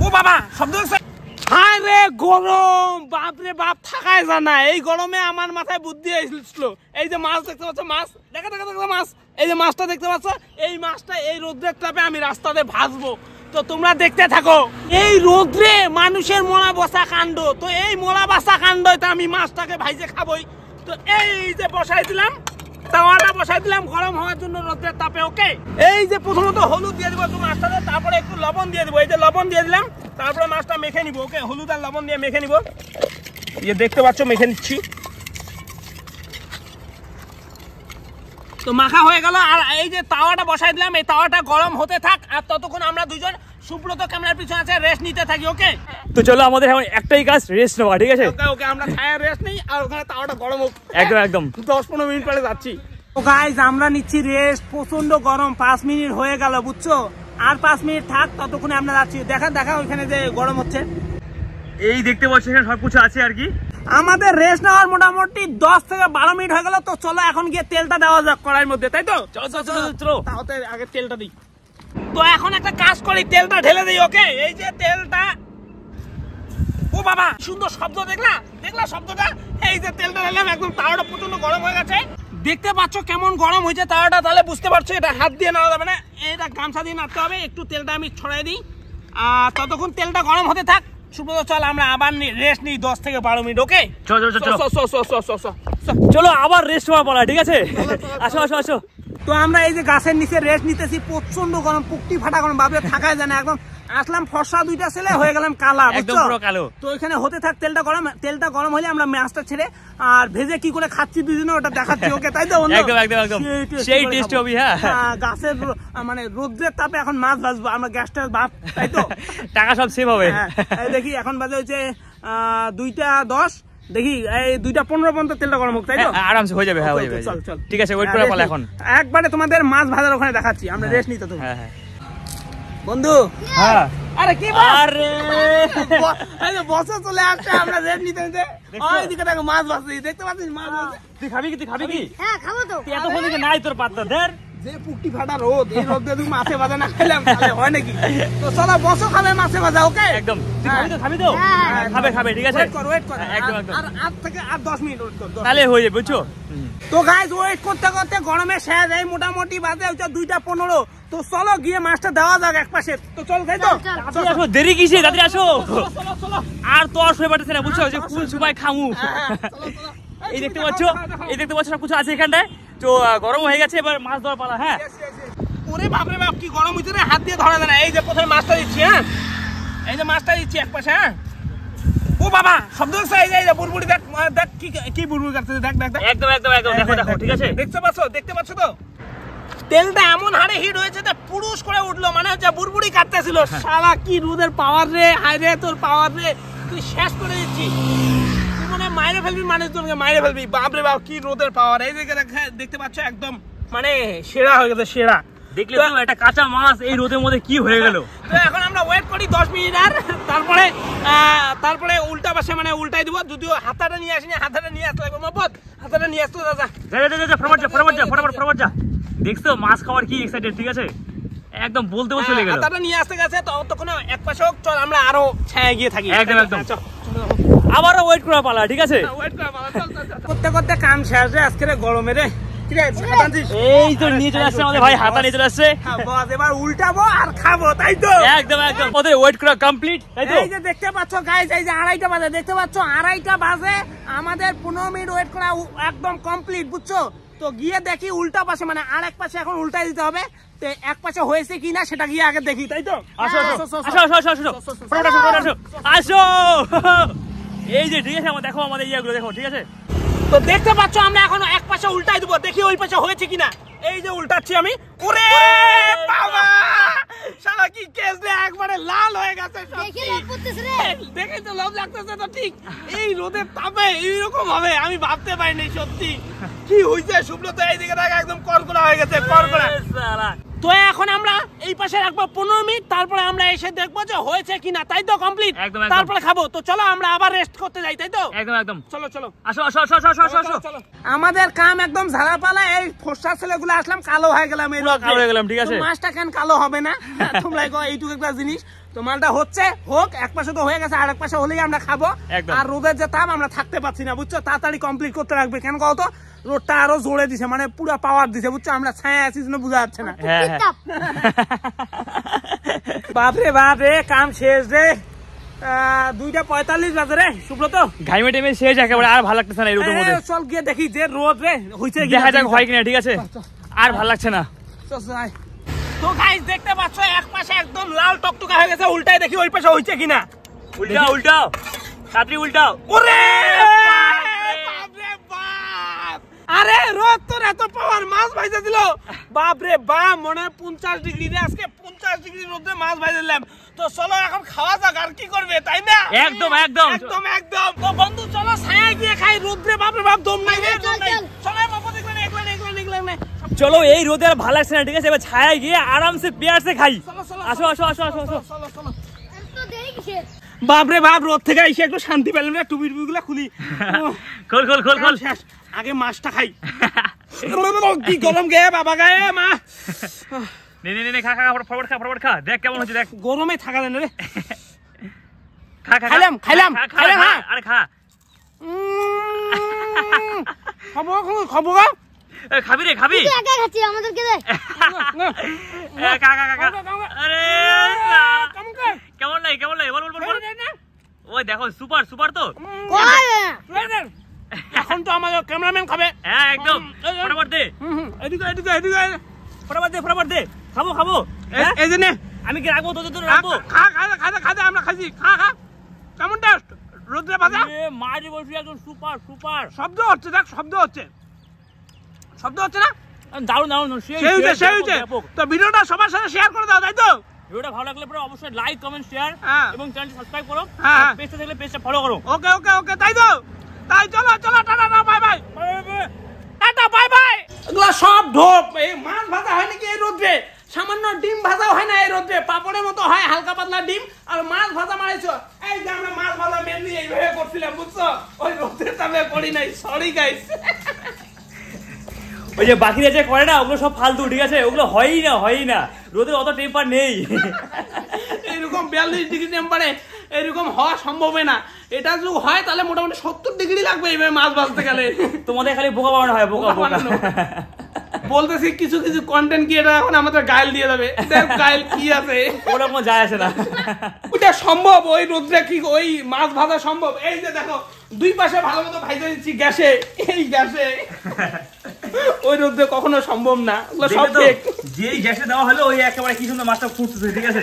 ও বাবা শব্দ হচ্ছে। হায় রে গরম, বাপ রে বাপ, থাকায় জানা। এই গরমে আমার মাথায় বুদ্ধি এসেছিল। এই যে মাছ দেখতে পাচ্ছ, মাছ দেখা দেখা দেখা মাছ, এই যে মাছটা দেখতে পাচ্ছ, এই মাছটা এই রোদ্রের তাপে আমি রাস্তাতে ভাজবো। তো তোমরা দেখতে থাকো। এই রোদ্রে মানুষের মোলা বসা কাণ্ড, তো এই মোলা বসা কাণ্ডটা আমি মাছটাকে ভাইজে খাবোই। তো এই যে বসাই দিলাম, তাওয়াটা বসাই দিলাম গরম হওয়ার জন্য রোদ্রের তাপে। ওকে, এই যে প্রথমত হলুদ দিয়ে দিব একটু মাছটাতে, তারপরে একটু লবণ দিয়ে দিব। এই যে লবণ দিয়ে দিলাম, তারপরে মাছটা মেখে নিব। ওকে, হলুদ আর লবণ দিয়ে মেখে নিব। এই যে দেখতে পাচ্ছ মেখে নিচ্ছি। তো মাখা হয়ে গেল। আর এই যে তাওয়াটা বসাই দিলাম, এই তাওয়াটা গরম হতে থাক। আর ততক্ষণ আমরা দুজন সুব্রত ক্যামেরার পিছনে আছে, রেস্ট নিতে থাকি। ওকে, তো চলো আমাদের এখন একটাই কাজ, রেস্ট নেওয়া। ঠিক আছে, ওকে ওকে, আমরা ছায়া রেস্ট নেই আর ওখানে তাওয়াটা গরম হোক। একদম একদম 10-15 মিনিট পরে যাচ্ছি। তো গাইস আমরা নিচ্ছি রেস্ট, প্রচন্ড গরম। 5 মিনিট হয়ে গেল বুঝছো, আর 5 মিনিট থাক, ততক্ষণে আমরা যাচ্ছি। দেখা ওইখানে যে গরম হচ্ছে, এই দেখতে পাচ্ছি এখানে সবকিছু আছে আর কি। আমাদের রেস্ট নেওয়ার মোটামুটি 10 থেকে 12 মিনিট হয়ে গেল। তো চলো এখন গিয়ে তেলটা দেওয়া যাক কড়াইয়ের মধ্যে, তাই তো? চলো চলো চলো চলো, তাহলে আগে তেলটা দিই। তো এখন একটা কাজ করি, তেলটা ঢেলে দিই। ওকে, এই যে তেলটা, ও বাবা সুন্দর শব্দ, দেখলা শব্দটা? এই যে তেলটা ঢেলাম, একদম তাওয়াটা প্রচন্ড গরম হয়ে গেছে। দেখতে পাচ্ছ কেমন গরম হয়েছে তাওয়াটা, তাহলে বুঝতে পারছো এটা হাত দিয়ে নেওয়া যাবে না, এটা গামছা দিয়ে নাড়তে হবে। একটু তেলটা আমি ছড়াই দিই, আর ততক্ষণ তেলটা গরম হতে থাক। সুব্রত চল আমরা আবার রেস্ট নিই 10 থেকে 12 মিনিট। ওকে, চলো চলো চলো চলো আবার রেস্ট হওয়া পড়া। ঠিক আছে, আসো আসো আসো। তো আমরা এই যে গাছের নিচে রেস্ট নিতেছি, প্রচন্ড গরম, পুকটি ফাটা গরম, ভাবে থাকায় যায় না। একদম আসলাম ফর্সা দুইটা ছেলে, হয়ে গেলাম কালা, একদম পুরো কালো। তো এখানে হতে থাক তেলটা গরম হলে আমরা মাছটা ছেড়ে আর ভেজে কি করে খাচ্ছি দুজনে ওটা দেখাচ্ছি। ওকে, তাই তো? একদম একদম একদম সেই টেস্ট হবে। হ্যাঁ, গাছের মানে রোদ্রের তাপে এখন মাছ ভাজবো আমরা, গ্যাসটা ভাত, তাই তো? টাকা সব সেভ হবে। দেখি এখন বাজে হচ্ছে 2:10, দেখি এই 2:15 পর্যন্ত তেলটা গরম হোক, তাই তো? আরামসে হয়ে যাবে। হ্যাঁ হয়ে যাবে, চল চল, ঠিক আছে, ওয়েট করে পালা। এখন একবারে তোমাদের মাছ ভাজার ওখানে দেখাচ্ছি, আমরা রেস্ট নিতে। তো হ্যাঁ হ্যাঁ বন্ধু, হ্যাঁ, আরে কি আরে এই যে বসে চলে আসছে, আমরা রেস্ট নিতে নিতে ওইদিকে দেখো মাছ ভাজছি, দেখতে পাচ্ছিস মাছ ভাজছে। তুই খাবি কি? তুই খাবি কি? হ্যাঁ খাবো তো। তুই এতক্ষণ থেকে নাই তোর পাত্তা ধর। যে পুকটি ফাটা রোদ, এই রোদে তুমি মাছে ভাজা না খেলাম তাহলে হয় নাকি? তো চলো বসো, খাবে মাছে ভাজা। ওকে, একদম। তুই খাবি তো? খাবে খাবে, ঠিক আছে, ওয়েট কর একদম একদম। আর 8 থেকে 10 মিনিট ওয়েট কর, তাহলে হয়ে যাবে, বুঝছো? তো গাইস ওয়েট করতে করতে গরমে শেষ, এই মোটামুটি বাজে হচ্ছে 2:15। তো চলো গিয়ে মাছটা দেওয়া যাক এক পাশে। তো চল, তাই তো? আসো, দেরি কিসে, তাড়াতাড়ি আসো। চলো আর তো আর শুয়ে পারতেছে না, বুঝছো? যে ফুল সুপাই খামু। এই দেখতে পাচ্ছ সবকিছু আছে এখানটায়। তো গরম হয়ে গেছে, এবার মাছ ধরা পালা। হ্যাঁ, ওরে বাপরে বাপ, কি গরম হইছে রে, হাত দিয়ে ধরা যায় না। এই যে প্রথমে মাছটা দিচ্ছি, হ্যাঁ এই যে মাছটা দিচ্ছি এক পাশে। হ্যাঁ, ও বাবা শব্দ হচ্ছে। এই যে বুড়বুড়ি, দেখ দেখ কি বুড়বুড়ি কাটতেছে, দেখ দেখ দেখ। একদম একদম একদম, দেখো দেখো, ঠিক আছে? দেখতে পাচ্ছ তো? তেলটা এমন হারে হিট হয়েছে যে পুরুষ করে উঠলো, মানে হচ্ছে বুড়বুড়ি কাটতেছিল। শালা কি রোদের পাওয়ার রে, হায় রে তোর পাওয়ার রে, তুই শেষ করে দিচ্ছি। তুই মনে মাইরে ফেলবি, মানুষজনকে মাইরে ফেলবি। বাপরে বাপ, কি রোদের পাওয়ার। এই দেখতে পাচ্ছ একদম মানে সেরা হয়ে গেছে, সেরা। দেখলে তো একটা কাঁচা মাছ এই রোদের মধ্যে কি হয়ে গেল। তো এখন আমরা ওয়েট করি 10 মিনিট, আর তারপরে উল্টা পাশে মানে উল্টাই দিব। যদিও হাতাটা নিয়ে আসিনি, হাতাটা নিয়ে আসতে লাগবে। মহব্বত, হাতাটা নিয়ে আসতে দাদা। ফটাফট যা। দেখছো মাছ খাওয়ার কি এক্সাইটেড, ঠিক আছে? একদম বলতে চলে গেল। হাতাটা নিয়ে আসতে গেছে, ততক্ষণ এক পাশে হোক, চল আমরা আরো ছায়া গিয়ে থাকি। একদম একদম, আবারও ওয়েট করা পালা, ঠিক আছে? করতে করতে কাম শেষ রে আজকে গরমে রে। এই তো নিয়ে চলে আসছে আমাদের ভাই, হাতা নিয়ে চলে আসছে। এবার উল্টাবো আর খাবো, তাই তো? একদম একদম, ওদের ওয়েট করা কমপ্লিট, তাই তো? এই যে দেখতে পাচ্ছ গাইস, এই যে 2:30 বাজে, দেখতে পাচ্ছ 2:30 বাজে, আমাদের 15 মিনিট ওয়েট করা একদম কমপ্লিট, বুঝছো? তো গিয়ে দেখি উল্টা পাশে, মানে আর এক পাশে এখন উল্টাই দিতে হবে। তো এক পাশে হয়েছে কিনা সেটা গিয়ে আগে দেখি, তাই তো? আসো আসো। এই যে ঠিক আছে, দেখো আমাদের ইয়েগুলো দেখো, ঠিক আছে? তো দেখতে পাচ্ছ আমরা এখন এক পাশে উল্টাই দিব, দেখি ওই পাশে হয়েছে কিনা। এই যে উল্টাচ্ছি আমি, ওরে বাবা শালা কি কেস রে, একবারে লাল হয়ে গেছে। দেখে তো লোভ লাগতেছে তো, ঠিক এই রোদের তাপে এইরকম হবে আমি ভাবতে পারিনি। সত্যি কি হয়েছে সুব্রত, এই দিকে দেখ একদম কড়কড়া হয়ে গেছে, কড়কড়া। তো এখন আমরা এই পাশে রাখবো 15 মিনিট, তারপরে আমরা এসে দেখবো যে হয়েছে কিনা, তাই তো? কমপ্লিট, তারপরে খাবো। তো চলো আমরা আবার রেস্ট করতে যাই, তাই তো? একদম একদম, চলো চলো আসো। আমাদের কাম একদম ঝাড়াপালা। এই ফর্সা ছেলেগুলো আসলাম, কালো হয়ে গেলাম। এই কালো হয়ে গেলাম, ঠিক আছে? মাছটা কেন কালো হবে না তোমরা এইটুকু একটা জিনিস। তো মালটা হচ্ছে হোক, এক পাশে তো হয়ে গেছে, আর এক পাশে হলেই আমরা খাবো। আর রোদের যে তাপ আমরা থাকতে পারছি না বুঝছো, তাড়াতাড়ি কমপ্লিট করতে রাখবে। কেন কও তো, রোদটা আরো জোরে দিছে, মানে পুরো পাওয়ার দিছে বুঝছো, আমরা ছায়া আছি জন্য বোঝা যাচ্ছে না। বাপরে বাপ রে, কাম শেষ রে, 2:45 বাজে রে সুব্রত, ঘাইমে টেমে শেষ একেবারে, আর ভালো লাগতেছে না এই রোদের মধ্যে। চল গিয়ে দেখি যে রোদ রে হইছে, দেখা যাক হয় কিনা, ঠিক আছে, আর ভালো লাগছে না। তো গাইস দেখতে পাচ্ছ এক পাশে একদম লাল টকটকা হয়ে গেছে, উল্টাই দেখি ওই পাশে হইছে কিনা। উল্টাও উল্টাও কাটরি উল্টাও। ওরে বাপরে বাপ, আরে রোদ তোর এত পাওয়ার, মাছ ভাইজা দিল। বাপরে বাপ, মনে হয় 50 ডিগ্রি রে আজকে, 50 ডিগ্রি রোদে মাছ ভাইজা দিলাম। তো চলো এখন খাওয়া যাক, আর কি করবে তাই না? একদম একদম একদম একদম। তো বন্ধু চলো ছায়া গিয়ে খাই, রোদ্রে বাপরে বাপ দম নাই রে, দম নাই। চলো বাবা দেখলেন একলা চলো, এই রোদে আর ভালো লাগছে না, ঠিক আছে, এবার ছায়ায় গিয়ে আরামসে পেয়ারসে খাই। আসো আসো আসো আসো আসো। বাপরে বাপ, রোদ থেকে এসে একটু শান্তি পেলাম না, টুপি গুলা খুলি। খোল খোল খোল খোল, আগে মাছটা খাই। কি গরম গে বাবা গায়ে মা। নে নে নে, খা খা, ফরওয়ার্ড খা, ফরওয়ার্ড খা, দেখ কেমন হচ্ছে, দেখ। গরমে থাকা যায় না রে। খা খা, খাইলাম হ্যাঁ, আরে খা। খাবো খাবো গা, খাবি রে, খাবি? একা খাচ্ছি, আমাদেরকে দে। খা খা খা। আরে কেমন লাগে, কেমন লাগে, বল বল বল। ওই দেখো, সুপার সুপার তো। এখন তো আমাদের ক্যামেরাম্যান খাবে। হ্যাঁ একদম, ফটাফট দে। এদিকে এদিকে এদিকে, ফটাফট দে, ফটাফট দে। খাবো খাবো, এই যে নে। আমি কি রাখবো তোদের জন্য, রাখবো? খা খা খা খা, আমরা খাইছি, খা খা। কেমন টেস্ট রোদ্রে ভাজা? মারি বসি একদম সুপার সুপার। শব্দ হচ্ছে, দেখ শব্দ হচ্ছে, শব্দ হচ্ছে না? দারুন দারুন, সেই তো ভিডিওটা সবার সাথে শেয়ার করে দাও, তাই তো? ভিডিওটা ভালো লাগলে পরে অবশ্যই লাইক কমেন্ট শেয়ার এবং চ্যানেলটি সাবস্ক্রাইব করো, পেজটা দেখলে পেজটা ফলো করো। ওকে ওকে ওকে, তাই তো? তাই চলো চলো, tata bye bye, tata bye bye. এগুলা সব ঢোপ, এই মাছ ভাজা হয় নাকি এই রোদ্রে? সামান্য ডিম ভাজাও হয় না এই রোদ্রে, পাপড়ের মতো হয় হালকা পাতলা ডিম, আর মাছ ভাজা মারাইছো। এই যে আমরা মাছ ভাজা মেনলি এইভাবে করছিলাম বুঝছো, ওই রোদ্রে তাবে করি নাই, সরি গাইস। ওই যে বাকিরা যে করে না, ওগুলো সব ফালতু, ঠিক আছে, ওগুলো হয়ই না, রোদের অত টেম্পার নেই। এরকম 42 ডিগ্রি টেম্পারে এরকম হওয়া সম্ভব না। এটা যদি হয় তাহলে মোটামুটি 70 ডিগ্রি লাগবে এইভাবে মাছ ভাজতে গেলে। তোমাদের খালি বোকা বানানো হয়, বোকা বোকা। বলতেছি কিছু কিছু কন্টেন্ট কি এটা এখন আমাদের গাইল দিয়ে যাবে, দেখ গাইল কি আছে, ওটা কোনো যায় আসে না। ওটা সম্ভব, ওই রোদ্রে কি ওই মাছ ভাজা সম্ভব? এই যে দেখো দুই পাশে ভালো মতো ভাইজা দিচ্ছি গ্যাসে, এই গ্যাসে, ওই রোদ্রে কখনো সম্ভব না, ওগুলো সব ফেক। যেই গ্যাসে দেওয়া হলো ওই একেবারে কি সুন্দর মাছটা ফুটতেছে, ঠিক আছে।